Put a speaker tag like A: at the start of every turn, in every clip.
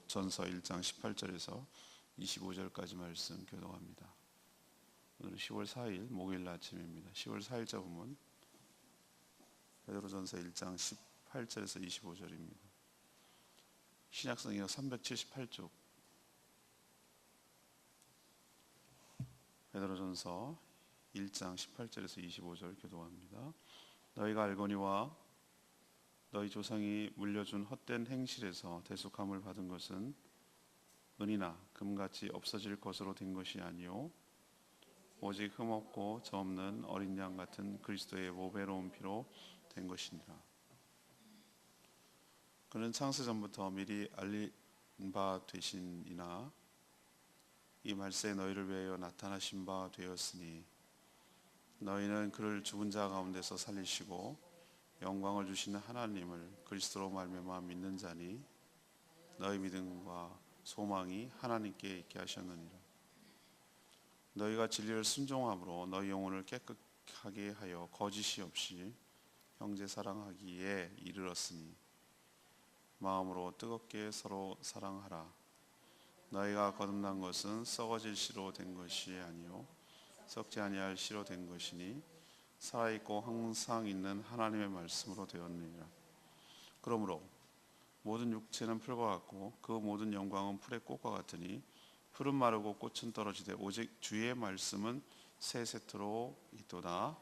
A: 베드로전서 1장 18절에서 25절까지 말씀 교독합니다. 오늘은 10월 4일 목요일 아침입니다. 10월 4일자 보면 베드로전서 1장 18절에서 25절입니다. 신약성경 378쪽 베드로전서 1장 18절에서 25절 교독합니다. 너희가 알거니와 너희 조상이 물려준 헛된 행실에서 대속함을 받은 것은 은이나 금같이 없어질 것으로 된 것이 아니요 오직 흠없고 저 없는 어린 양 같은 그리스도의 보배로운 피로 된 것이니라. 그는 창세 전부터 미리 알린 바 되시니나 이 말세에 너희를 위하여 나타나신 바 되었으니 너희는 그를 죽은 자 가운데서 살리시고 영광을 주시는 하나님을 그리스도로 말미암아 믿는 자니 너희 믿음과 소망이 하나님께 있게 하셨느니라. 너희가 진리를 순종함으로 너희 영혼을 깨끗하게 하여 거짓이 없이 형제 사랑하기에 이르렀으니 마음으로 뜨겁게 서로 사랑하라. 너희가 거듭난 것은 썩어질 씨로 된 것이 아니요 썩지 아니할 씨로 된 것이니 살아있고 항상 있는 하나님의 말씀으로 되었느니라. 그러므로 모든 육체는 풀과 같고 그 모든 영광은 풀의 꽃과 같으니 풀은 마르고 꽃은 떨어지되 오직 주의 말씀은 세세토록 있도다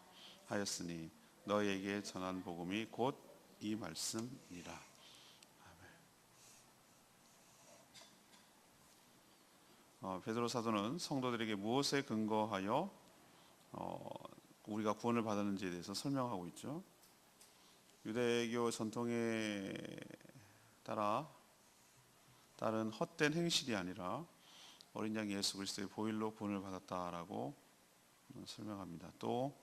A: 하였으니 너희에게 전한 복음이 곧 이 말씀이라. 베드로 사도는 성도들에게 무엇에 근거하여 우리가 구원을 받았는지에 대해서 설명하고 있죠. 유대교 전통에 따른 헛된 행실이 아니라 어린 양 예수 그리스도의 보혈로 구원을 받았다라고 설명합니다. 또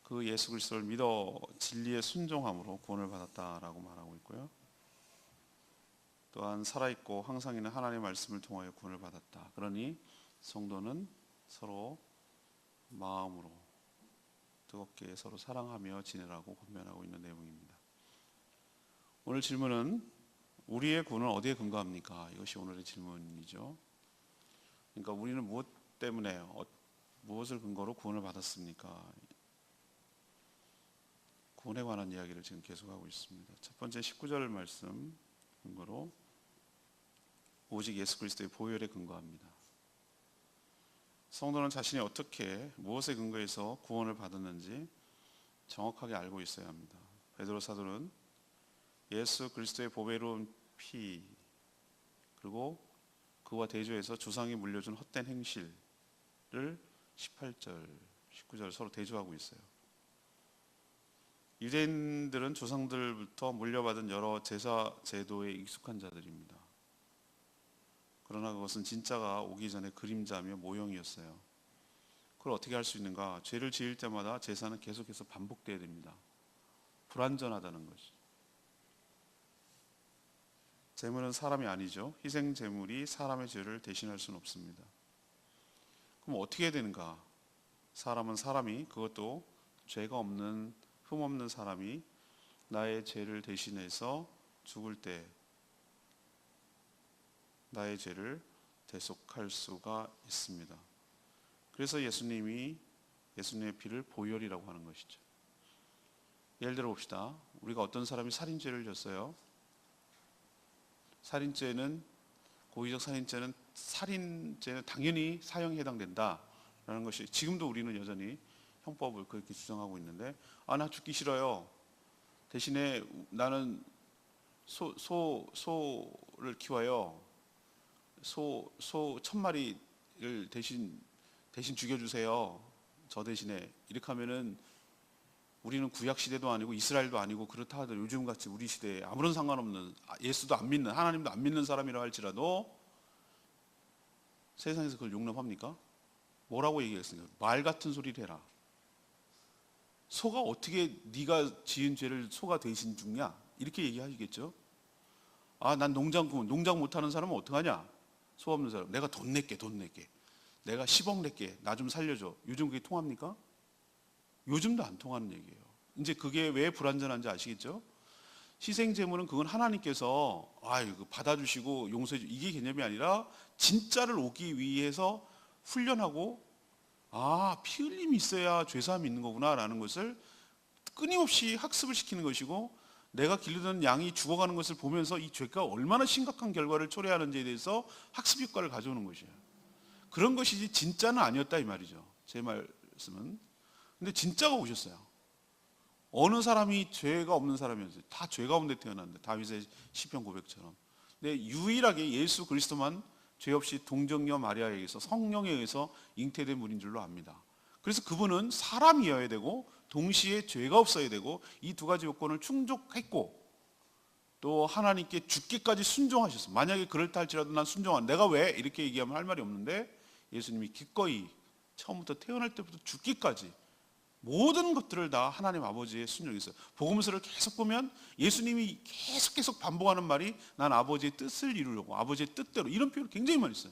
A: 그 예수 그리스도를 믿어 진리에 순종함으로 구원을 받았다라고 말하고 있고요. 또한 살아있고 항상 있는 하나님의 말씀을 통하여 구원을 받았다. 그러니 성도는 서로 마음으로 뜨겁게 서로 사랑하며 지내라고 권면하고 있는 내용입니다. 오늘 질문은 우리의 구원은 어디에 근거합니까? 이것이 오늘의 질문이죠. 그러니까 우리는 무엇 때문에 무엇을 근거로 구원을 받았습니까? 구원에 관한 이야기를 지금 계속하고 있습니다. 첫 번째 19절 말씀 근거로 오직 예수 그리스도의 보혈에 근거합니다. 성도는 자신이 어떻게 무엇에 근거해서 구원을 받았는지 정확하게 알고 있어야 합니다. 베드로 사도는 예수 그리스도의 보배로운 피 그리고 그와 대조해서 조상이 물려준 헛된 행실을 18절, 19절 서로 대조하고 있어요. 유대인들은 조상들부터 물려받은 여러 제사 제도에 익숙한 자들입니다. 그러나 그것은 진짜가 오기 전에 그림자며 모형이었어요. 그걸 어떻게 할 수 있는가? 죄를 지을 때마다 제사는 계속해서 반복돼야 됩니다. 불완전하다는 것이. 제물은 사람이 아니죠. 희생 제물이 사람의 죄를 대신할 수는 없습니다. 그럼 어떻게 해야 되는가? 사람은 사람이, 그것도 죄가 없는 흠없는 사람이 나의 죄를 대신해서 죽을 때 나의 죄를 대속할 수가 있습니다. 그래서 예수님의 피를 보혈이라고 하는 것이죠. 예를 들어 봅시다. 우리가 어떤 사람이 살인죄를 졌어요. 고의적 살인죄는 당연히 사형에 해당된다라는 것이 지금도 우리는 여전히 형법을 그렇게 주장하고 있는데 나 죽기 싫어요. 대신에 나는 소를 키워요. 소 1000마리를 대신 죽여주세요. 저 대신에. 이렇게 하면은 우리는 구약 시대도 아니고 이스라엘도 아니고 그렇다 하더라도 요즘같이 우리 시대에 아무런 상관없는 예수도 안 믿는 하나님도 안 믿는 사람이라 할지라도 세상에서 그걸 용납합니까? 뭐라고 얘기했습니까? 말 같은 소리를 해라. 소가 어떻게 네가 지은 죄를 소가 대신 죽냐? 이렇게 얘기하시겠죠. 난 농장 못하는 사람은 어떡하냐? 소 없는 사람. 내가 돈 낼게. 내가 10억 낼게. 나 좀 살려줘. 요즘 그게 통합니까? 요즘도 안 통하는 얘기예요. 이제 그게 왜 불완전한지 아시겠죠? 희생 제물은 그건 하나님께서 이거 받아주시고 용서해 주 이게 개념이 아니라 진짜를 오기 위해서 훈련하고 피 흘림이 있어야 죄사함이 있는 거구나라는 것을 끊임없이 학습을 시키는 것이고, 내가 기르던 양이 죽어가는 것을 보면서 이 죄가 얼마나 심각한 결과를 초래하는지에 대해서 학습 효과를 가져오는 것이에요. 그런 것이지 진짜는 아니었다 이 말이죠, 제 말씀은. 근데 진짜가 오셨어요. 어느 사람이 죄가 없는 사람이었어요. 다 죄 가운데 태어났는데, 다윗의 시편 고백처럼. 근데 유일하게 예수 그리스도만 죄 없이 동정녀 마리아에 의해서 성령에 의해서 잉태된 분인 줄로 압니다. 그래서 그분은 사람이어야 되고 동시에 죄가 없어야 되고 이 두 가지 요건을 충족했고, 또 하나님께 죽기까지 순종하셨어요. 만약에 그럴다 할지라도 난 순종한, 내가 왜 이렇게 얘기하면 할 말이 없는데, 예수님이 기꺼이 처음부터 태어날 때부터 죽기까지 모든 것들을 다 하나님 아버지의 순종했어요. 복음서를 계속 보면 예수님이 계속 반복하는 말이 난 아버지의 뜻을 이루려고, 아버지의 뜻대로, 이런 표현을 굉장히 많이 써요.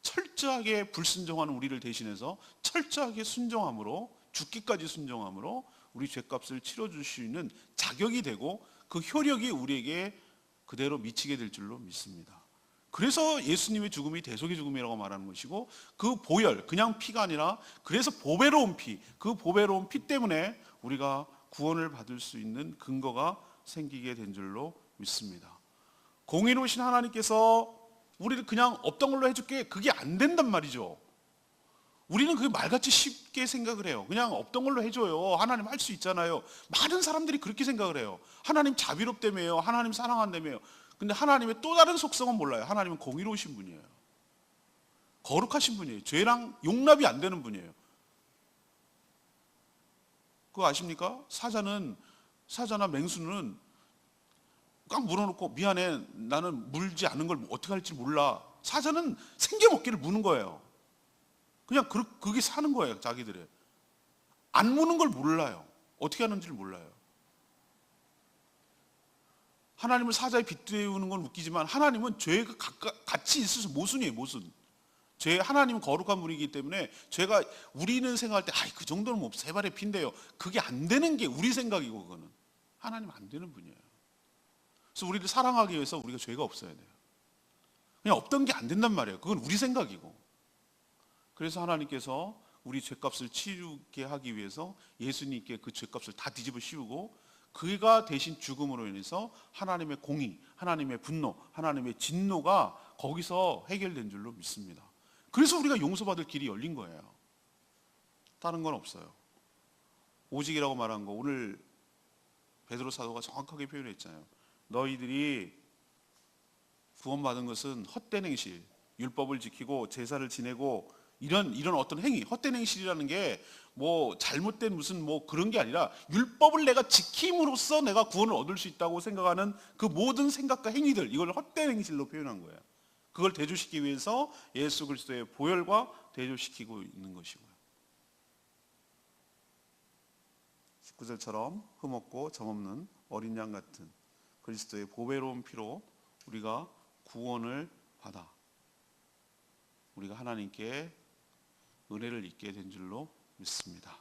A: 철저하게 불순종하는 우리를 대신해서 철저하게 순종함으로, 죽기까지 순종함으로 우리 죄값을 치러줄 수 있는 자격이 되고 그 효력이 우리에게 그대로 미치게 될 줄로 믿습니다. 그래서 예수님의 죽음이 대속의 죽음이라고 말하는 것이고, 그 보혈, 그냥 피가 아니라 그래서 보배로운 피, 그 보배로운 피 때문에 우리가 구원을 받을 수 있는 근거가 생기게 된 줄로 믿습니다. 공의로우신 하나님께서 우리를 그냥 없던 걸로 해줄게, 그게 안 된단 말이죠. 우리는 그게 말같이 쉽게 생각을 해요. 그냥 없던 걸로 해줘요, 하나님 할 수 있잖아요. 많은 사람들이 그렇게 생각을 해요. 하나님 자비롭다며요, 하나님 사랑한다며요. 근데 하나님의 또 다른 속성은 몰라요. 하나님은 공의로우신 분이에요. 거룩하신 분이에요. 죄랑 용납이 안 되는 분이에요. 그거 아십니까? 사자나 맹수는 꽉 물어놓고 미안해, 나는 물지 않은 걸 어떻게 할지 몰라. 사자는 생겨먹기를 무는 거예요. 그냥 그게 사는 거예요. 자기들의 안 무는 걸 몰라요. 어떻게 하는지를 몰라요. 하나님을 사자에 빗대우는 건 웃기지만 하나님은 죄가 같이 있어서 모순이에요. 모순. 하나님은 거룩한 분이기 때문에 죄가, 우리는 생각할 때 그 정도는 뭐 세 발의 피인데요, 그게 안 되는 게 우리 생각이고, 그거는 하나님은 안 되는 분이에요. 그래서 우리를 사랑하기 위해서 우리가 죄가 없어야 돼요. 그냥 없던 게 안 된단 말이에요. 그건 우리 생각이고. 그래서 하나님께서 우리 죄값을 치르게 하기 위해서 예수님께 그 죄값을 다 뒤집어 씌우고, 그가 대신 죽음으로 인해서 하나님의 공의, 하나님의 분노, 하나님의 진노가 거기서 해결된 줄로 믿습니다. 그래서 우리가 용서받을 길이 열린 거예요. 다른 건 없어요. 오직이라고 말한 거 오늘 베드로 사도가 정확하게 표현했잖아요. 너희들이 구원받은 것은 헛된 행실, 율법을 지키고 제사를 지내고 이런 어떤 행위, 헛된 행실이라는 게 뭐 잘못된 무슨 뭐 그런 게 아니라, 율법을 내가 지킴으로써 내가 구원을 얻을 수 있다고 생각하는 그 모든 생각과 행위들, 이걸 헛된 행실로 표현한 거예요. 그걸 대조시키기 위해서 예수 그리스도의 보혈과 대조시키고 있는 것이고요. 19절처럼 흠없고 점없는 어린 양 같은 그리스도의 보배로운 피로 우리가 구원을 받아 우리가 하나님께 은혜를 입게 된 줄로 믿습니다.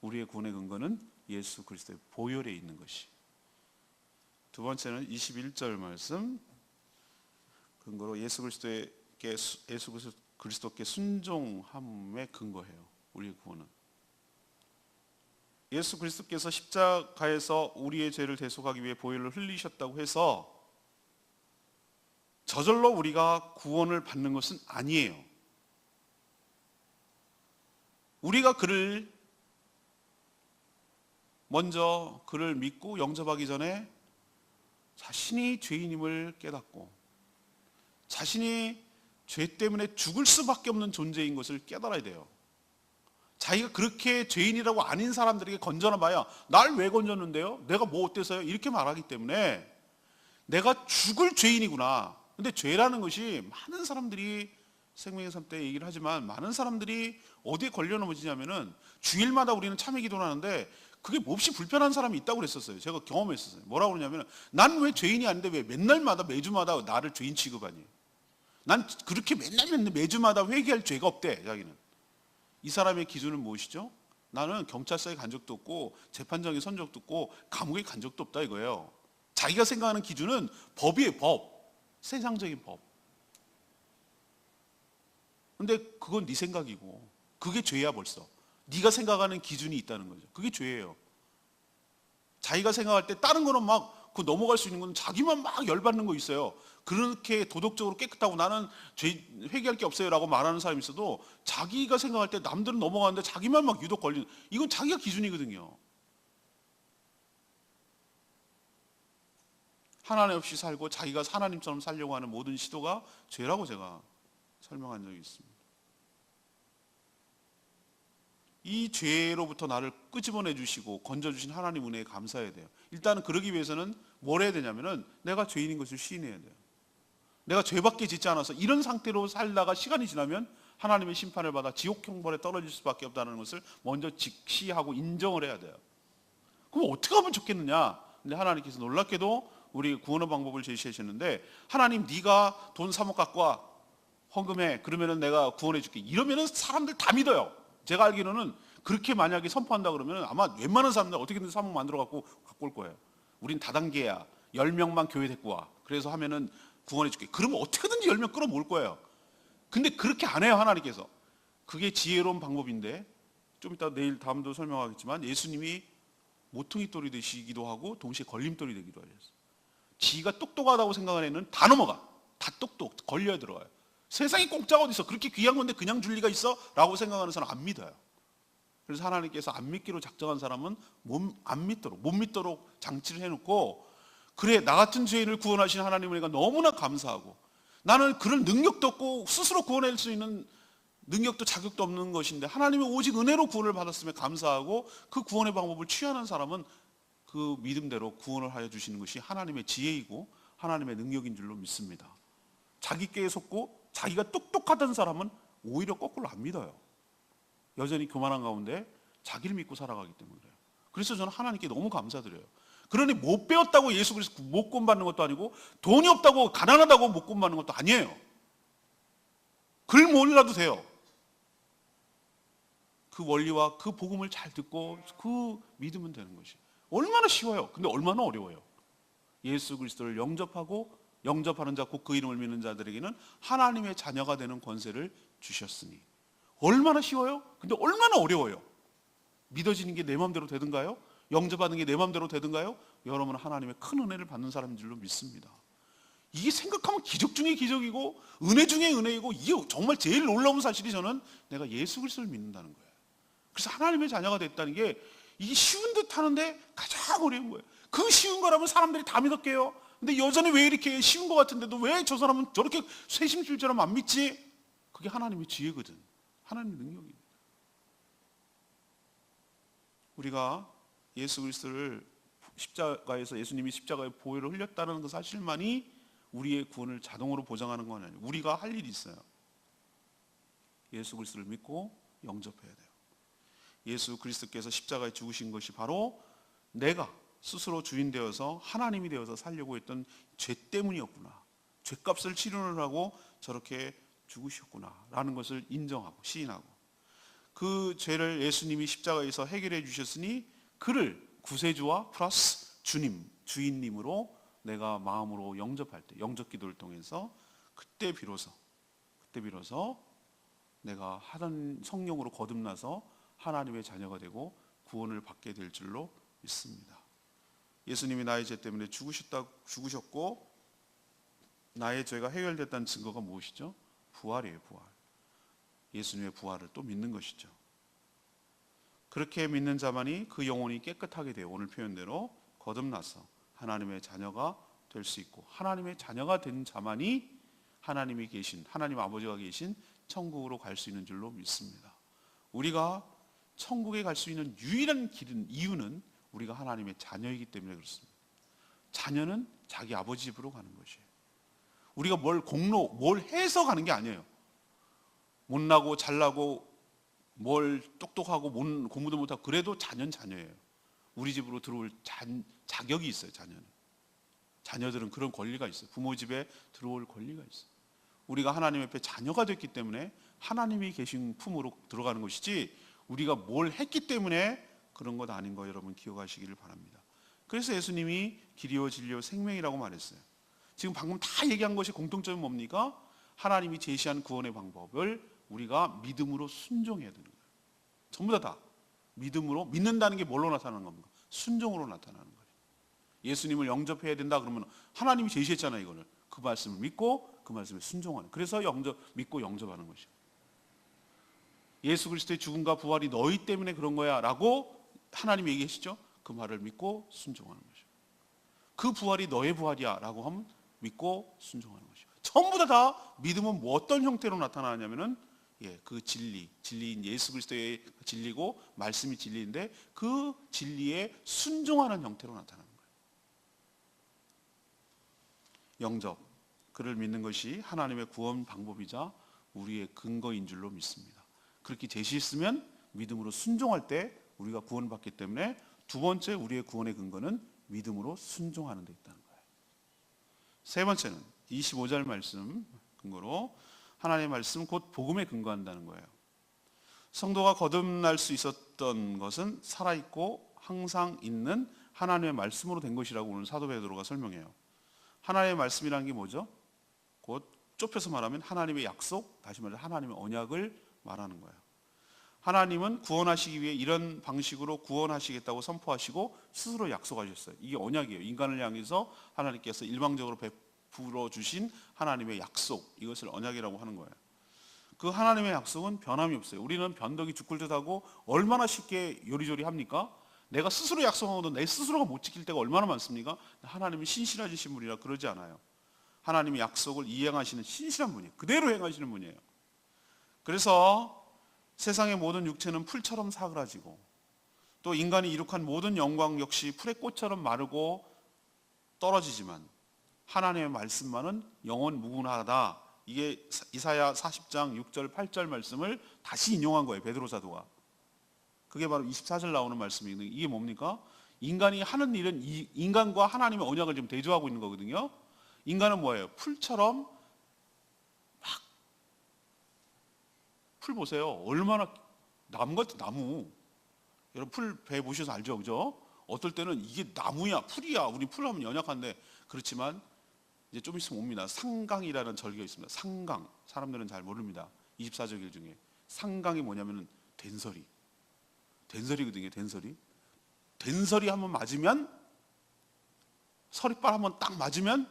A: 우리의 구원의 근거는 예수 그리스도의 보혈에 있는 것이. 두 번째는 21절 말씀, 근거로 예수 그리스도께 순종함에 근거해요. 우리의 구원은 예수 그리스도께서 십자가에서 우리의 죄를 대속하기 위해 보혈을 흘리셨다고 해서 저절로 우리가 구원을 받는 것은 아니에요. 우리가 먼저 그를 믿고 영접하기 전에 자신이 죄인임을 깨닫고, 자신이 죄 때문에 죽을 수밖에 없는 존재인 것을 깨달아야 돼요. 자기가 그렇게 죄인이라고 아닌 사람들에게 건져나 봐야 날 왜 건졌는데요? 내가 뭐 어때서요? 이렇게 말하기 때문에 내가 죽을 죄인이구나. 근데 죄라는 것이 많은 사람들이 생명의 삶 때 얘기를 하지만, 많은 사람들이 어디에 걸려 넘어지냐면은, 주일마다 우리는 참회 기도를 하는데 그게 몹시 불편한 사람이 있다고 그랬었어요. 제가 경험했었어요. 뭐라고 그러냐면, 난 왜 죄인이 아닌데 왜 맨날마다 매주마다 나를 죄인 취급하니? 난 그렇게 매주마다 회개할 죄가 없대. 자기는. 이 사람의 기준은 무엇이죠? 나는 경찰서에 간 적도 없고 재판정에 선 적도 없고 감옥에 간 적도 없다 이거예요. 자기가 생각하는 기준은 법이에요. 법. 세상적인 법. 근데 그건 네 생각이고 그게 죄야 벌써. 네가 생각하는 기준이 있다는 거죠. 그게 죄예요. 자기가 생각할 때 다른 거는 막 그 넘어갈 수 있는 건 자기만 막 열받는 거 있어요. 그렇게 도덕적으로 깨끗하고 나는 죄 회개할 게 없어요 라고 말하는 사람이 있어도 자기가 생각할 때 남들은 넘어가는데 자기만 막 유독 걸리는, 이건 자기가 기준이거든요. 하나님 없이 살고 자기가 하나님처럼 살려고 하는 모든 시도가 죄라고 제가 설명한 적이 있습니다. 이 죄로부터 나를 끄집어내 주시고 건져주신 하나님 은혜에 감사해야 돼요. 일단은 그러기 위해서는 뭘 해야 되냐면은 내가 죄인인 것을 시인해야 돼요. 내가 죄밖에 짓지 않아서 이런 상태로 살다가 시간이 지나면 하나님의 심판을 받아 지옥 형벌에 떨어질 수밖에 없다는 것을 먼저 직시하고 인정을 해야 돼요. 그럼 어떻게 하면 좋겠느냐? 근데 하나님께서 놀랍게도 우리 구원의 방법을 제시하셨는데, 하나님 네가 돈 3억 갖고 와, 헌금해, 그러면은 내가 구원해 줄게, 이러면은 사람들 다 믿어요. 제가 알기로는 그렇게 만약에 선포한다 그러면 아마 웬만한 사람들 어떻게든 3억 만들어 갖고 올 거예요. 우린 다단계야. 10명만 교회 데리고 와. 그래서 하면은 구원해 줄게. 그러면 어떻게든지 10명 끌어모을 거예요. 근데 그렇게 안 해요, 하나님께서. 그게 지혜로운 방법인데, 좀 이따 내일 다음도 설명하겠지만 예수님이 모퉁이 돌이 되시기도 하고 동시에 걸림돌이 되기도 하셨어요. 지가 똑똑하다고 생각하는 애는 다 넘어가. 다 똑똑 걸려야 들어가요. 세상에 공짜가 어디 있어? 그렇게 귀한 건데 그냥 줄 리가 있어? 라고 생각하는 사람 안 믿어요. 그래서 하나님께서 안 믿기로 작정한 사람은 안 믿도록, 못 믿도록 장치를 해놓고, 그래 나 같은 죄인을 구원하신 하나님을 내가 너무나 감사하고, 나는 그런 능력도 없고 스스로 구원할 수 있는 능력도 자격도 없는 것인데 하나님의 오직 은혜로 구원을 받았음에 감사하고, 그 구원의 방법을 취하는 사람은 그 믿음대로 구원을 하여 주시는 것이 하나님의 지혜이고 하나님의 능력인 줄로 믿습니다. 자기 꾀에 속고 자기가 똑똑하던 사람은 오히려 거꾸로 안 믿어요. 여전히 교만한 가운데 자기를 믿고 살아가기 때문에 그래요. 그래서 저는 하나님께 너무 감사드려요. 그러니 못 배웠다고 예수 그리스도 못 구원받는 것도 아니고, 돈이 없다고 가난하다고 못 구원받는 것도 아니에요. 글 몰라도 돼요. 그 원리와 그 복음을 잘 듣고 그 믿으면 되는 것이 얼마나 쉬워요. 근데 얼마나 어려워요. 예수 그리스도를 영접하는 자 곧 그 이름을 믿는 자들에게는 하나님의 자녀가 되는 권세를 주셨으니. 얼마나 쉬워요? 근데 얼마나 어려워요. 믿어지는 게 내 마음대로 되든가요? 영접하는 게 내 마음대로 되든가요? 여러분은 하나님의 큰 은혜를 받는 사람인 줄로 믿습니다. 이게 생각하면 기적 중에 기적이고 은혜 중에 은혜이고, 이게 정말 제일 놀라운 사실이 저는 내가 예수 그리스도를 믿는다는 거예요. 그래서 하나님의 자녀가 됐다는 게 이게 쉬운 듯 하는데 가장 어려운 거예요. 그 쉬운 거라면 사람들이 다 믿었게요. 근데 여전히 왜 이렇게 쉬운 것 같은데도 왜 저 사람은 저렇게 쇄심줄처럼 안 믿지? 그게 하나님의 지혜거든. 하나님의 능력이에요. 우리가 예수 그리스도를 십자가에서, 예수님이 십자가에 보혈을 흘렸다는 그 사실만이 우리의 구원을 자동으로 보장하는 건 아니에요. 우리가 할 일이 있어요. 예수 그리스도를 믿고 영접해야 돼요. 예수 그리스도께서 십자가에 죽으신 것이 바로 내가 스스로 주인 되어서 하나님이 되어서 살려고 했던 죄 때문이었구나, 죄값을 치르느라고 저렇게 죽으셨구나 라는 것을 인정하고 시인하고, 그 죄를 예수님이 십자가에서 해결해 주셨으니 그를 구세주와 플러스 주님, 주인님으로 내가 마음으로 영접할 때, 영접 기도를 통해서 그때 비로소 내가 하던 성령으로 거듭나서 하나님의 자녀가 되고 구원을 받게 될 줄로 믿습니다. 예수님이 나의 죄 때문에 죽으셨고 나의 죄가 해결됐다는 증거가 무엇이죠? 부활이에요, 부활. 예수님의 부활을 또 믿는 것이죠. 그렇게 믿는 자만이 그 영혼이 깨끗하게 돼요. 오늘 표현대로 거듭나서 하나님의 자녀가 될 수 있고, 하나님의 자녀가 된 자만이 하나님이 계신, 하나님 아버지가 계신 천국으로 갈 수 있는 줄로 믿습니다. 우리가 천국에 갈 수 있는 유일한 길은, 이유는 우리가 하나님의 자녀이기 때문에 그렇습니다. 자녀는 자기 아버지 집으로 가는 것이에요. 우리가 뭘 해서 가는 게 아니에요. 못나고 잘나고 뭘 똑똑하고 공부도 못하고 그래도 자녀는 자녀예요. 우리 집으로 들어올 자격이 있어요. 자녀들은 그런 권리가 있어요. 부모 집에 들어올 권리가 있어요. 우리가 하나님 앞에 자녀가 됐기 때문에 하나님이 계신 품으로 들어가는 것이지, 우리가 뭘 했기 때문에 그런 것 아닌 거 여러분 기억하시기를 바랍니다. 그래서 예수님이 길이요 진리요 생명이라고 말했어요. 지금 방금 다 얘기한 것이 공통점이 뭡니까? 하나님이 제시한 구원의 방법을 우리가 믿음으로 순종해야 되는 거예요. 전부 다 믿음으로, 믿는다는 게 뭘로 나타나는 겁니까? 순종으로 나타나는 거예요. 예수님을 영접해야 된다 그러면 하나님이 제시했잖아요. 이거를 그 말씀을 믿고 그 말씀에 순종하는, 그래서 믿고 영접하는 것이죠. 예수 그리스도의 죽음과 부활이 너희 때문에 그런 거야 라고 하나님이 얘기하시죠. 그 말을 믿고 순종하는 거죠. 그 부활이 너의 부활이야 라고 하면 믿고 순종하는 것이죠. 전부 다 믿음은 뭐 어떤 형태로 나타나냐면은 그 진리인 예수 그리스도의 진리고 말씀이 진리인데 그 진리에 순종하는 형태로 나타나는 거예요. 영접, 그를 믿는 것이 하나님의 구원 방법이자 우리의 근거인 줄로 믿습니다. 그렇게 제시했으면 믿음으로 순종할 때 우리가 구원받기 때문에 두 번째 우리의 구원의 근거는 믿음으로 순종하는 데 있다는 거예요. 세 번째는 25절 말씀 근거로 하나님의 말씀 곧 복음에 근거한다는 거예요. 성도가 거듭날 수 있었던 것은 살아있고 항상 있는 하나님의 말씀으로 된 것이라고 오늘 사도 베드로가 설명해요. 하나님의 말씀이라는 게 뭐죠? 곧 좁혀서 말하면 하나님의 약속, 다시 말해서 하나님의 언약을 말하는 거예요. 하나님은 구원하시기 위해 이런 방식으로 구원하시겠다고 선포하시고 스스로 약속하셨어요. 이게 언약이에요. 인간을 향해서 하나님께서 일방적으로 베풀어 주신 하나님의 약속, 이것을 언약이라고 하는 거예요. 그 하나님의 약속은 변함이 없어요. 우리는 변덕이 죽을 듯하고 얼마나 쉽게 요리조리 합니까? 내가 스스로 약속하고도 내 스스로가 못 지킬 때가 얼마나 많습니까? 하나님은 신실하신 분이라 그러지 않아요. 하나님의 약속을 이행하시는 신실한 분이에요. 그대로 행하시는 분이에요. 그래서 세상의 모든 육체는 풀처럼 사그라지고 또 인간이 이룩한 모든 영광 역시 풀의 꽃처럼 마르고 떨어지지만 하나님의 말씀만은 영원 무궁하다. 이게 이사야 40장 6절 8절 말씀을 다시 인용한 거예요. 베드로 사도가. 그게 바로 24절 나오는 말씀인데 이게 뭡니까? 인간이 하는 일은 인간과 하나님의 언약을 지금 대조하고 있는 거거든요. 인간은 뭐예요? 풀처럼 막 풀 보세요. 얼마나 나무같이 나무. 여러분 풀 배 보셔서 알죠, 그죠? 어떨 때는 이게 나무야, 풀이야. 우리 풀하면 연약한데 그렇지만 이제 좀 있으면 옵니다. 상강이라는 절기가 있습니다. 상강. 사람들은 잘 모릅니다. 24절기 중에 상강이 뭐냐면은 된설이. 된설이거든요. 된설이. 된설이 한번 맞으면 서리빨 한번 딱 맞으면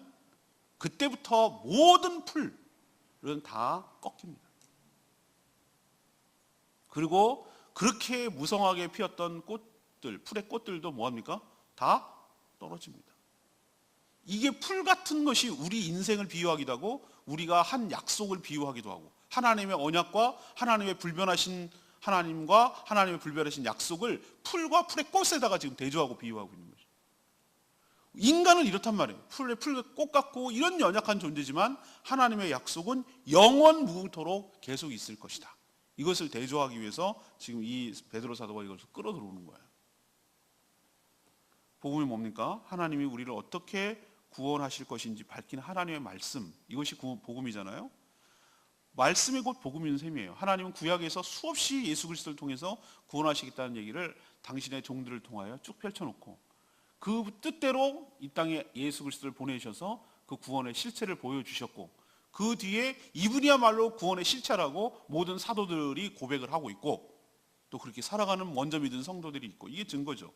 A: 그때부터 모든 풀은 다 꺾입니다. 그리고 그렇게 무성하게 피었던 꽃들, 풀의 꽃들도 뭐합니까? 다 떨어집니다. 이게 풀 같은 것이 우리 인생을 비유하기도 하고 우리가 한 약속을 비유하기도 하고 하나님의 언약과 하나님의 불변하신 하나님과 하나님의 불변하신 약속을 풀과 풀의 꽃에다가 지금 대조하고 비유하고 있는 거죠. 인간은 이렇단 말이에요. 풀의 꽃 같고 이런 연약한 존재지만 하나님의 약속은 영원 무궁토록 계속 있을 것이다. 이것을 대조하기 위해서 지금 이 베드로 사도가 이것을 끌어들어오는 거예요. 복음이 뭡니까? 하나님이 우리를 어떻게 구원하실 것인지 밝힌 하나님의 말씀, 이것이 복음이잖아요. 말씀이 곧 복음인 셈이에요. 하나님은 구약에서 수없이 예수 그리스도를 통해서 구원하시겠다는 얘기를 당신의 종들을 통하여 쭉 펼쳐놓고 그 뜻대로 이 땅에 예수 그리스도를 보내셔서 그 구원의 실체를 보여주셨고 그 뒤에 이분이야말로 구원의 실체라고 모든 사도들이 고백을 하고 있고 또 그렇게 살아가는 먼저 믿은 성도들이 있고 이게 증거죠.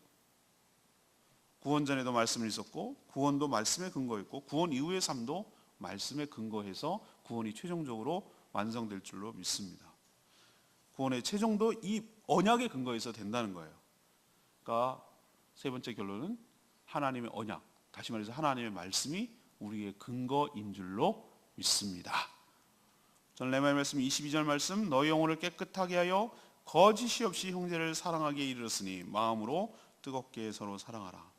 A: 구원 전에도 말씀을 있었고 구원도 말씀에 근거했고 구원 이후의 삶도 말씀에 근거해서 구원이 최종적으로 완성될 줄로 믿습니다. 구원의 최종도 이 언약에 근거해서 된다는 거예요. 그러니까 세 번째 결론은 하나님의 언약, 다시 말해서 하나님의 말씀이 우리의 근거인 줄로 믿습니다. 저는 레마의 말씀 22절 말씀 너희 영혼을 깨끗하게 하여 거짓이 없이 형제를 사랑하게 이르렀으니 마음으로 뜨겁게 서로 사랑하라.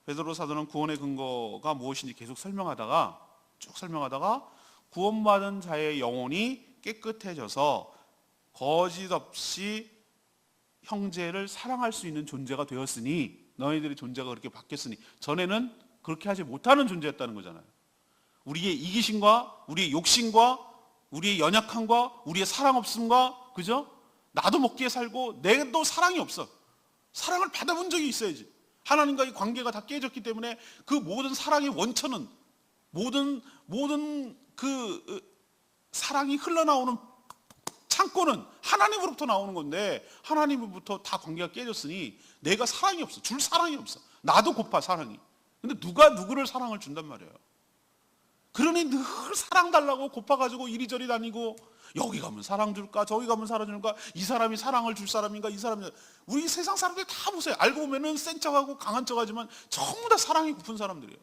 A: 베드로 사도는 구원의 근거가 무엇인지 계속 설명하다가 구원받은 자의 영혼이 깨끗해져서 거짓 없이 형제를 사랑할 수 있는 존재가 되었으니 너희들의 존재가 그렇게 바뀌었으니 전에는 그렇게 하지 못하는 존재였다는 거잖아요. 우리의 이기심과 우리의 욕심과 우리의 연약함과 우리의 사랑 없음과 그죠?
B: 나도 먹기에 살고 내도 사랑이 없어. 사랑을 받아본 적이 있어야지. 하나님과의 관계가 다 깨졌기 때문에 그 모든 사랑의 원천은 모든 그 사랑이 흘러나오는 창고는 하나님으로부터 나오는 건데 하나님으로부터 다 관계가 깨졌으니 내가 사랑이 없어. 줄 사랑이 없어. 나도 고파 사랑이. 근데 누가 누구를 사랑을 준단 말이에요. 그러니 늘 사랑 달라고 고파가지고 이리저리 다니고 여기 가면 사랑 줄까 저기 가면 사랑 줄까 이 사람이 사랑을 줄 사람인가 이 사람이 우리 세상 사람들 다 보세요. 알고 보면은 센 척하고 강한 척하지만 전부 다 사랑이 고픈 사람들이에요.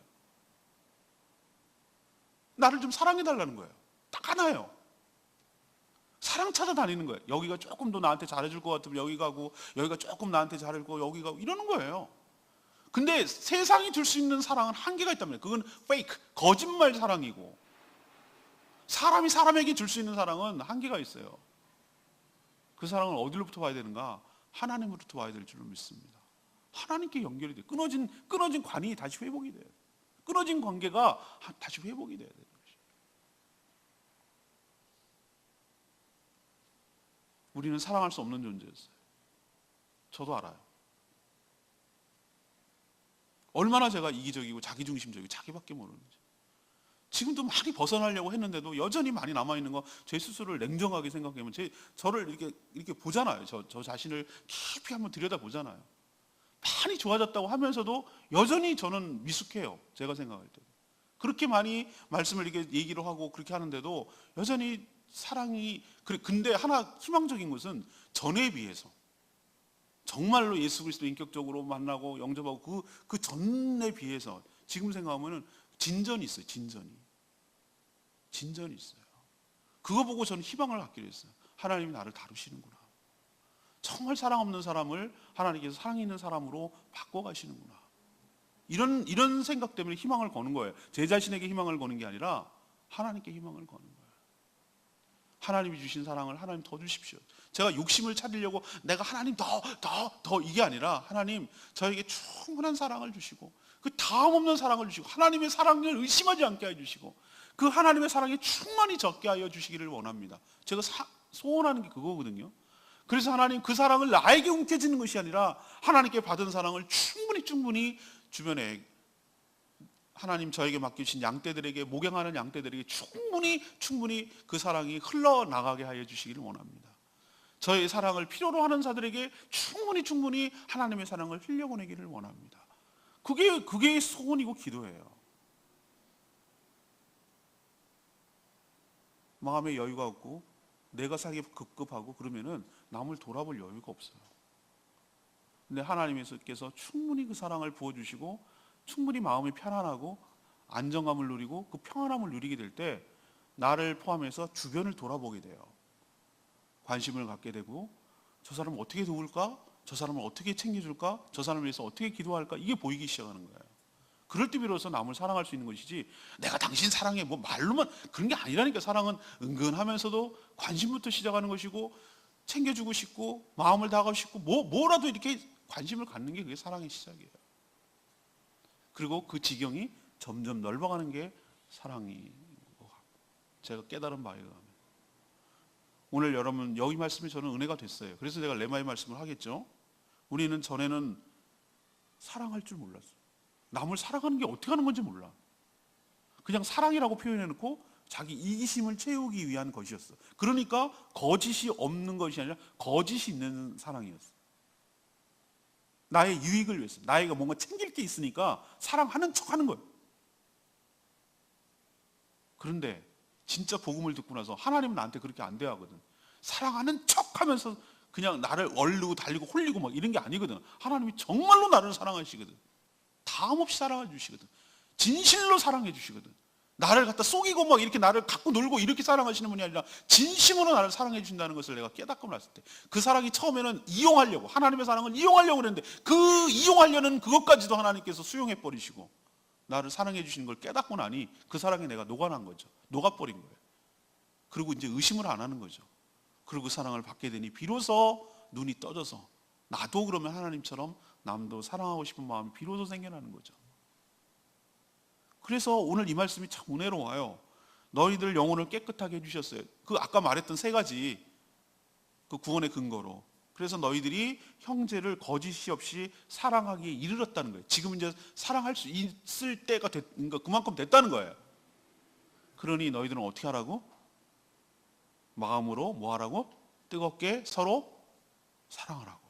B: 나를 좀 사랑해달라는 거예요. 딱 하나예요. 사랑 찾아다니는 거예요. 여기가 조금 더 나한테 잘해줄 것 같으면 여기 가고 여기가 조금 나한테 잘해주고 여기 가고 이러는 거예요. 근데 세상이 줄 수 있는 사랑은 한계가 있단 말이에요. 그건 페이크, 거짓말 사랑이고 사람이 사람에게 줄 수 있는 사랑은 한계가 있어요. 그 사랑을 어디로부터 와야 되는가? 하나님으로부터 와야 될 줄로 믿습니다. 하나님께 연결이 돼요. 끊어진 관이 다시 회복이 돼요. 끊어진 관계가 다시 회복이 돼야 돼요. 우리는 사랑할 수 없는 존재였어요. 저도 알아요. 얼마나 제가 이기적이고 자기중심적이고 자기밖에 모르는지. 지금도 많이 벗어나려고 했는데도 여전히 많이 남아있는 거 제 스스로를 냉정하게 생각하면 저를 이렇게 보잖아요. 저 자신을 깊이 한번 들여다보잖아요. 많이 좋아졌다고 하면서도 여전히 저는 미숙해요. 제가 생각할 때. 그렇게 많이 말씀을 이렇게 얘기를 하고 그렇게 하는데도 여전히 사랑이 근데 하나 희망적인 것은 전에 비해서 정말로 예수 그리스도 인격적으로 만나고 영접하고 그 전에 비해서 지금 생각하면 진전이 있어요. 진전이 있어요. 그거 보고 저는 희망을 갖기로 했어요. 하나님이 나를 다루시는구나. 정말 사랑 없는 사람을 하나님께서 사랑 있는 사람으로 바꿔가시는구나. 이런 생각 때문에 희망을 거는 거예요. 제 자신에게 희망을 거는 게 아니라 하나님께 희망을 거는 거예요. 하나님이 주신 사랑을 하나님 더 주십시오. 제가 욕심을 차리려고 내가 하나님 더 이게 아니라 하나님 저에게 충분한 사랑을 주시고 그 다음 없는 사랑을 주시고 하나님의 사랑을 의심하지 않게 해주시고 그 하나님의 사랑에 충만히 적게 하여 주시기를 원합니다. 제가 소원하는 게 그거거든요. 그래서 하나님 그 사랑을 나에게 움켜쥐는 것이 아니라 하나님께 받은 사랑을 충분히 주변에 하나님 저에게 맡기신 양떼들에게 목양하는 양떼들에게 충분히 그 사랑이 흘러나가게 하여 주시기를 원합니다. 저의 사랑을 필요로 하는 자들에게 충분히 하나님의 사랑을 흘려보내기를 원합니다. 그게 소원이고 기도예요. 마음에 여유가 없고 내가 살기 급급하고 그러면은 남을 돌아볼 여유가 없어요. 근데 하나님께서 충분히 그 사랑을 부어주시고 충분히 마음이 편안하고 안정감을 누리고 그 평안함을 누리게 될 때 나를 포함해서 주변을 돌아보게 돼요. 관심을 갖게 되고 저 사람을 어떻게 도울까? 저 사람을 어떻게 챙겨줄까? 저 사람을 위해서 어떻게 기도할까? 이게 보이기 시작하는 거예요. 그럴 때 비로소 남을 사랑할 수 있는 것이지 내가 당신 사랑해 뭐 말로만 그런 게 아니라니까. 사랑은 은근하면서도 관심부터 시작하는 것이고 챙겨주고 싶고 마음을 다가고 싶고 뭐라도 이렇게 관심을 갖는 게 그게 사랑의 시작이에요. 그리고 그 지경이 점점 넓어가는 게 사랑인 것 같고 제가 깨달은 바에 의하면 오늘 여러분 여기 말씀이 저는 은혜가 됐어요. 그래서 제가 레마의 말씀을 하겠죠. 우리는 전에는 사랑할 줄 몰랐어요. 남을 사랑하는 게 어떻게 하는 건지 몰라. 그냥 사랑이라고 표현해놓고 자기 이기심을 채우기 위한 것이었어. 그러니까 거짓이 없는 것이 아니라 거짓이 있는 사랑이었어. 나의 유익을 위해서 나에게 뭔가 챙길 게 있으니까 사랑하는 척하는 거예요. 그런데 진짜 복음을 듣고 나서 하나님은 나한테 그렇게 안 대하거든. 사랑하는 척하면서 그냥 나를 얼르고 달리고 홀리고 막 이런 게 아니거든. 하나님이 정말로 나를 사랑하시거든. 다음없이 사랑해 주시거든. 진실로 사랑해 주시거든. 나를 갖다 속이고 막 이렇게 나를 갖고 놀고 이렇게 사랑하시는 분이 아니라 진심으로 나를 사랑해 주신다는 것을 내가 깨닫고 났을 때 그 사랑이 처음에는 이용하려고 하나님의 사랑을 이용하려고 그랬는데 그 이용하려는 그것까지도 하나님께서 수용해 버리시고 나를 사랑해 주시는 걸 깨닫고 나니 그 사랑에 내가 녹아난 거죠. 녹아버린 거예요. 그리고 이제 의심을 안 하는 거죠. 그리고 그 사랑을 받게 되니 비로소 눈이 떠져서 나도 그러면 하나님처럼 남도 사랑하고 싶은 마음이 비로소 생겨나는 거죠. 그래서 오늘 이 말씀이 참 은혜로워요. 너희들 영혼을 깨끗하게 해주셨어요. 그 아까 말했던 세 가지 그 구원의 근거로. 그래서 너희들이 형제를 거짓이 없이 사랑하기에 이르렀다는 거예요. 지금 이제 사랑할 수 있을 때가 그만큼 됐다는 거예요. 그러니 너희들은 어떻게 하라고? 마음으로 뭐 하라고? 뜨겁게 서로 사랑하라고.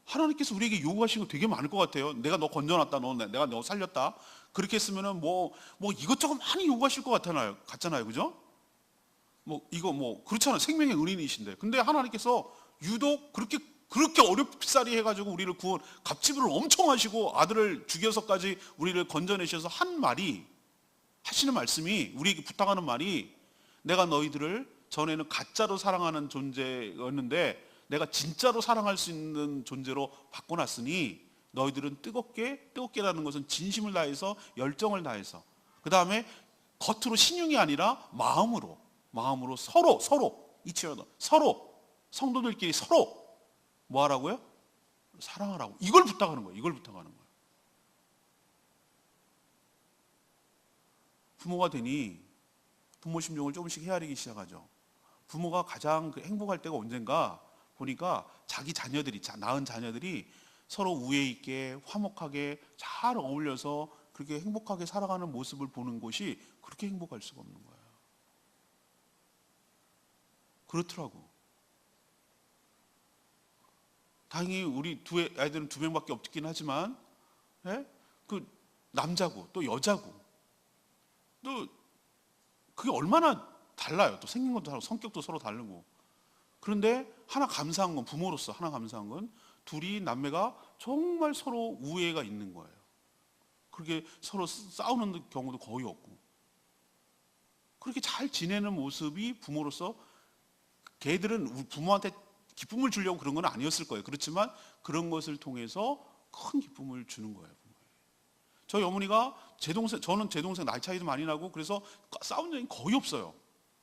B: 하나님께서 우리에게 요구하시는 거 되게 많을 것 같아요. 내가 너 건져놨다, 내가 너 살렸다. 그렇게 했으면은 뭐 이것저것 많이 요구하실 것 같잖아요, 그죠? 그렇잖아요. 생명의 은인이신데. 근데 하나님께서 유독 그렇게 어렵사리 해가지고 우리를 갑질을 엄청 하시고 아들을 죽여서까지 우리를 건져내셔서 하시는 말씀이, 우리에게 부탁하는 말이, 내가 너희들을 전에는 가짜로 사랑하는 존재였는데 내가 진짜로 사랑할 수 있는 존재로 바꿔놨으니 너희들은 뜨겁게라는 것은 진심을 다해서, 열정을 다해서, 그 다음에 겉으로 신용이 아니라 마음으로 서로 성도들끼리 서로 뭐 하라고요? 사랑하라고. 이걸 부탁하는 거예요. 부모가 되니 부모 심정을 조금씩 헤아리기 시작하죠. 부모가 가장 행복할 때가 언젠가 보니까 낳은 자녀들이 서로 우애 있게 화목하게 잘 어울려서 그렇게 행복하게 살아가는 모습을 보는 것이 그렇게 행복할 수가 없는 거예요. 그렇더라고. 다행히 우리 아이들은 2명밖에 없긴 하지만, 그 남자고 또 여자고 또 그게 얼마나 달라요. 또 생긴 것도 다르고 성격도 서로 다르고. 그런데 부모로서 하나 감사한 건 둘이 남매가 정말 서로 우애가 있는 거예요. 그렇게 서로 싸우는 경우도 거의 없고, 그렇게 잘 지내는 모습이 부모로서, 걔들은 부모한테 기쁨을 주려고 그런 건 아니었을 거예요. 그렇지만 그런 것을 통해서 큰 기쁨을 주는 거예요. 저희 어머니가 저는 제 동생 나이 차이도 많이 나고 그래서 싸운 적이 거의 없어요.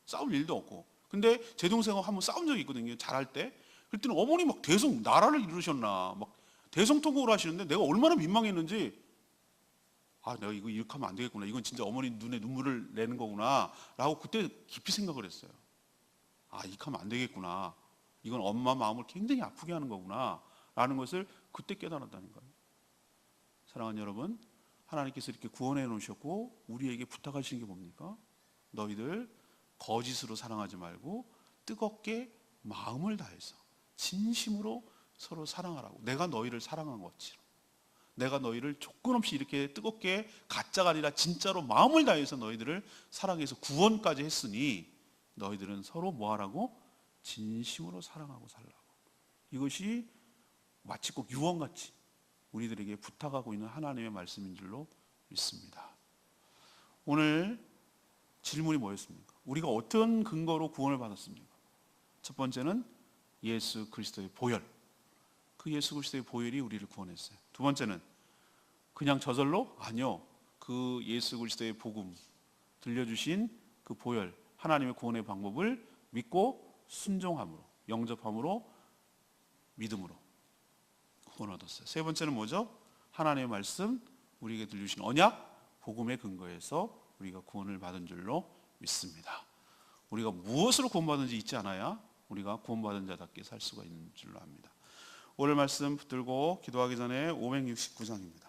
B: 싸울 일도 없고. 근데 제 동생하고 한번 싸운 적이 있거든요. 잘할 때. 그랬더니 어머니 막 나라를 이루셨나 막 대성통곡을 하시는데 내가 얼마나 민망했는지, 내가 이거 이렇게 하면 안 되겠구나. 이건 진짜 어머니 눈에 눈물을 내는 거구나 라고 그때 깊이 생각을 했어요. 이렇게 하면 안 되겠구나. 이건 엄마 마음을 굉장히 아프게 하는 거구나 라는 것을 그때 깨달았다는 거예요. 사랑하는 여러분, 하나님께서 이렇게 구원해 놓으셨고 우리에게 부탁하시는 게 뭡니까? 너희들 거짓으로 사랑하지 말고 뜨겁게 마음을 다해서 진심으로 서로 사랑하라고. 내가 너희를 사랑한 것처럼, 내가 너희를 조건 없이 이렇게 뜨겁게, 가짜가 아니라 진짜로 마음을 다해서 너희들을 사랑해서 구원까지 했으니 너희들은 서로 뭐 하라고? 진심으로 사랑하고 살라고. 이것이 마치 꼭 유언같이 우리들에게 부탁하고 있는 하나님의 말씀인 줄로 믿습니다. 오늘 질문이 뭐였습니까? 우리가 어떤 근거로 구원을 받았습니까? 첫 번째는 예수 그리스도의 보혈. 그 예수 그리스도의 보혈이 우리를 구원했어요. 두 번째는 그냥 저절로? 아니요. 그 예수 그리스도의 복음, 들려주신 그 보혈, 하나님의 구원의 방법을 믿고 순종함으로, 영접함으로, 믿음으로 구원 얻었어요. 세 번째는 뭐죠? 하나님의 말씀, 우리에게 들려주신 언약, 복음의 근거에서 우리가 구원을 받은 줄로 믿습니다. 우리가 무엇으로 구원받은지 잊지 않아야 우리가 구원받은 자답게 살 수가 있는 줄로 압니다. 오늘 말씀 붙들고 기도하기 전에 569장입니다.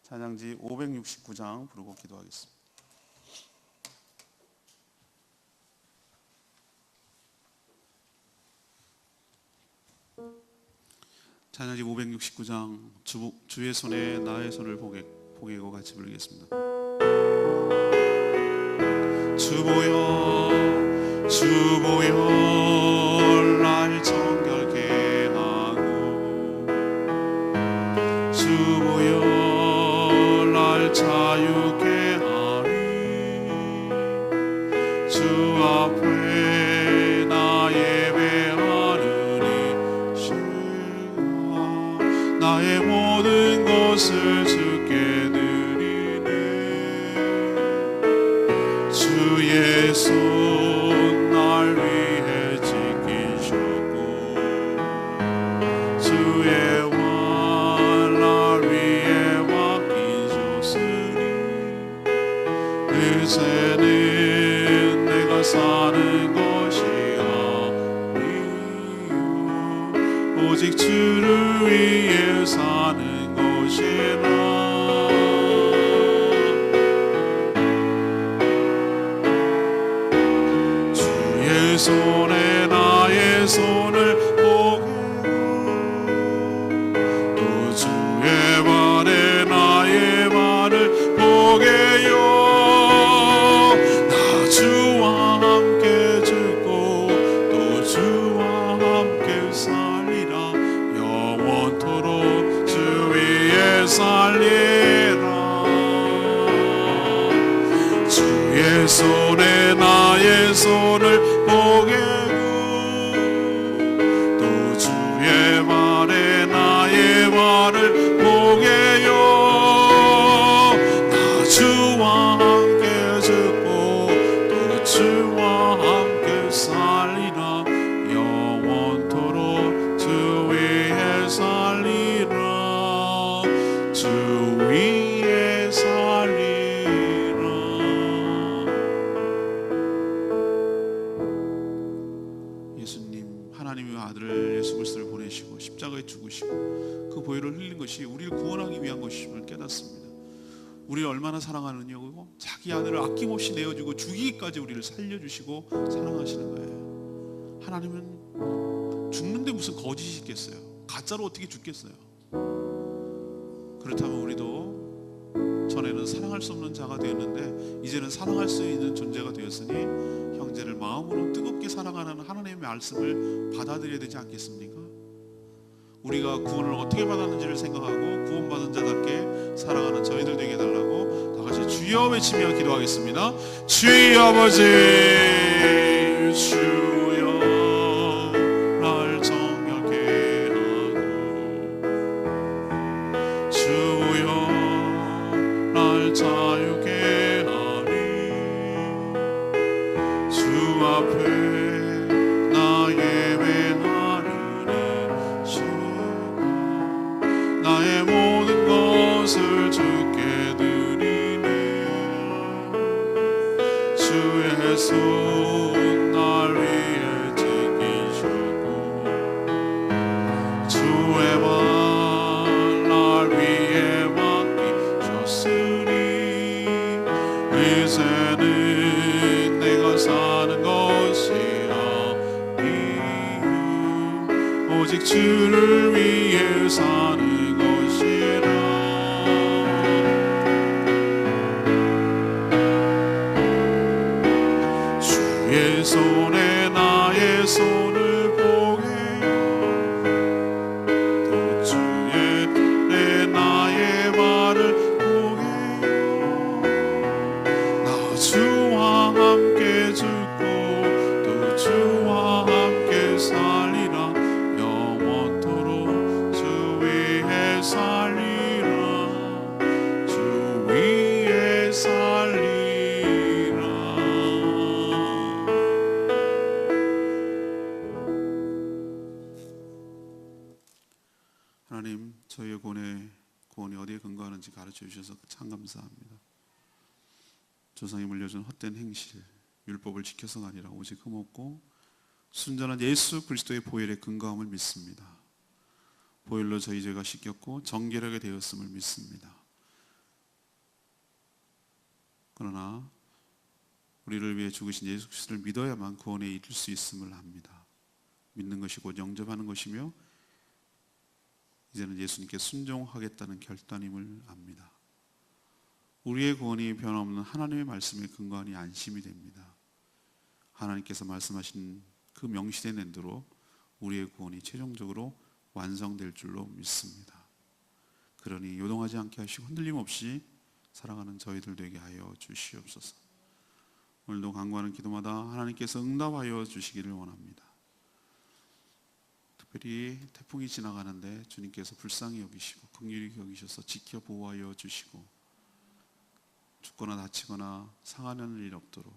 B: 찬양지 569장 부르고 기도하겠습니다. 찬양지 569장 주의 손에 나의 손을 보게고 같이 부르겠습니다. 주보여 날 정결케 하고 주보여 날 자유케 하리. 주 앞에 나 예배하느니 주여 나의 모든 것을 주께 드리네. 주의 손 날 위해 지키셨고 주의 왈 날 위해 맡기셨으니 이제는 내가 사는 것이 오직 주를 위해 사는 것이라. 주의 손에 나의 손을 보게요, 또 주의 발에 나의 발을 보게요. 나 주와 함께 죽고 또 주와 함께 살리라. 영원토록 주 위에 살리라. 주의 손에 나의 손을 보게요, 또 주의 발에 나의 발을 보게요. 나 주와 함께 죽고 또 주와 함께 살리라. 영원토록 주 위에 살리라. 주 위에 살리라. 예수님, 하나님의 아들 예수 그리스도를 보내시고 십자가에 죽으시고 그 보혈을 흘린 것이 우리를 구원하기 위한 것임을 깨닫습니다. 우리를 얼마나 사랑하느냐고 자기 아들을 아낌없이 내어주고 죽이기까지 우리를 살려주시고 사랑하시는 거예요. 하나님은 죽는데 무슨 거짓이 있겠어요? 가짜로 어떻게 죽겠어요? 그렇다면 우리도 전에는 사랑할 수 없는 자가 되었는데 이제는 사랑할 수 있는 존재가 되었으니 형제를 마음으로 뜨겁게 사랑하는 하나님의 말씀을 받아들여야 되지 않겠습니까? 우리가 구원을 어떻게 받았는지를 생각하고 구원받은 자답게 살아가는 저희들 되게 해달라고 다 같이 주여 외치며 기도하겠습니다. 주여 아버지, 주여 날 정결케 하고 주여 날 자유케 하리. 주 앞에 나 예배하리니 나의 모든 것을 주께 드리니 주의 손 날 위해 지키셨고 주의 발 날 위해 맡기셨으니 이제는 내가 사는 것이 아니요 오직 주를 위해 사는 것이라. 주의 손에 나의 손을 보게요, 또 주의 발에 나의 발을 보게요. 나 주와 함께 죽고 또 주와 함께 살리라. 영원토록 주 위에 살리라. 주 위에 살리라. 하나님, 저희의 구원이 어디에 근거하는지 가르쳐 주셔서 참 감사합니다. 조상이 물려준 헛된 행실, 율법을 지켜서가 아니라 오직 흠없고 순전한 예수 그리스도의 보혈에 근거함을 믿습니다. 보혈로 저희 죄가 씻겼고 정결하게 되었음을 믿습니다. 그러나 우리를 위해 죽으신 예수 그리스도를 믿어야만 구원에 이를 수 있음을 압니다. 믿는 것이 곧 영접하는 것이며 이제는 예수님께 순종하겠다는 결단임을 압니다. 우리의 구원이 변함없는 하나님의 말씀에 근거하니 안심이 됩니다. 하나님께서 말씀하신 그 명시된 엔드로 우리의 구원이 최종적으로 완성될 줄로 믿습니다. 그러니 요동하지 않게 하시고 흔들림 없이 살아가는 저희들 되게 하여 주시옵소서. 오늘도 간구하는 기도마다 하나님께서 응답하여 주시기를 원합니다. 특별히 태풍이 지나가는데 주님께서 불쌍히 여기시고 긍휼히 여기셔서 지켜 보호하여 주시고 죽거나 다치거나 상하는 일 없도록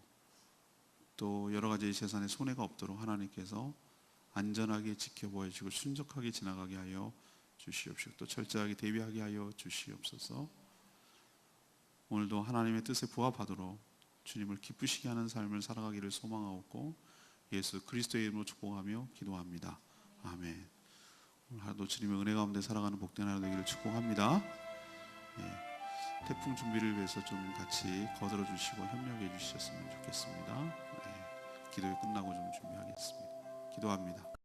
B: 또 여러 가지 재산에 손해가 없도록 하나님께서 안전하게 지켜보아 주시고 순적하게 지나가게 하여 주시옵시고 또 철저하게 대비하게 하여 주시옵소서. 오늘도 하나님의 뜻에 부합하도록 주님을 기쁘시게 하는 삶을 살아가기를 소망하옵고 예수 그리스도의 이름으로 축복하며 기도합니다. 아멘.
A: 오늘 하루도 주님의 은혜 가운데 살아가는 복된 하루 되기를 축복합니다. 예, 태풍 준비를 위해서 좀 같이 거들어 주시고 협력해 주셨으면 좋겠습니다. 예, 기도회 끝나고 좀 준비하겠습니다. 기도합니다.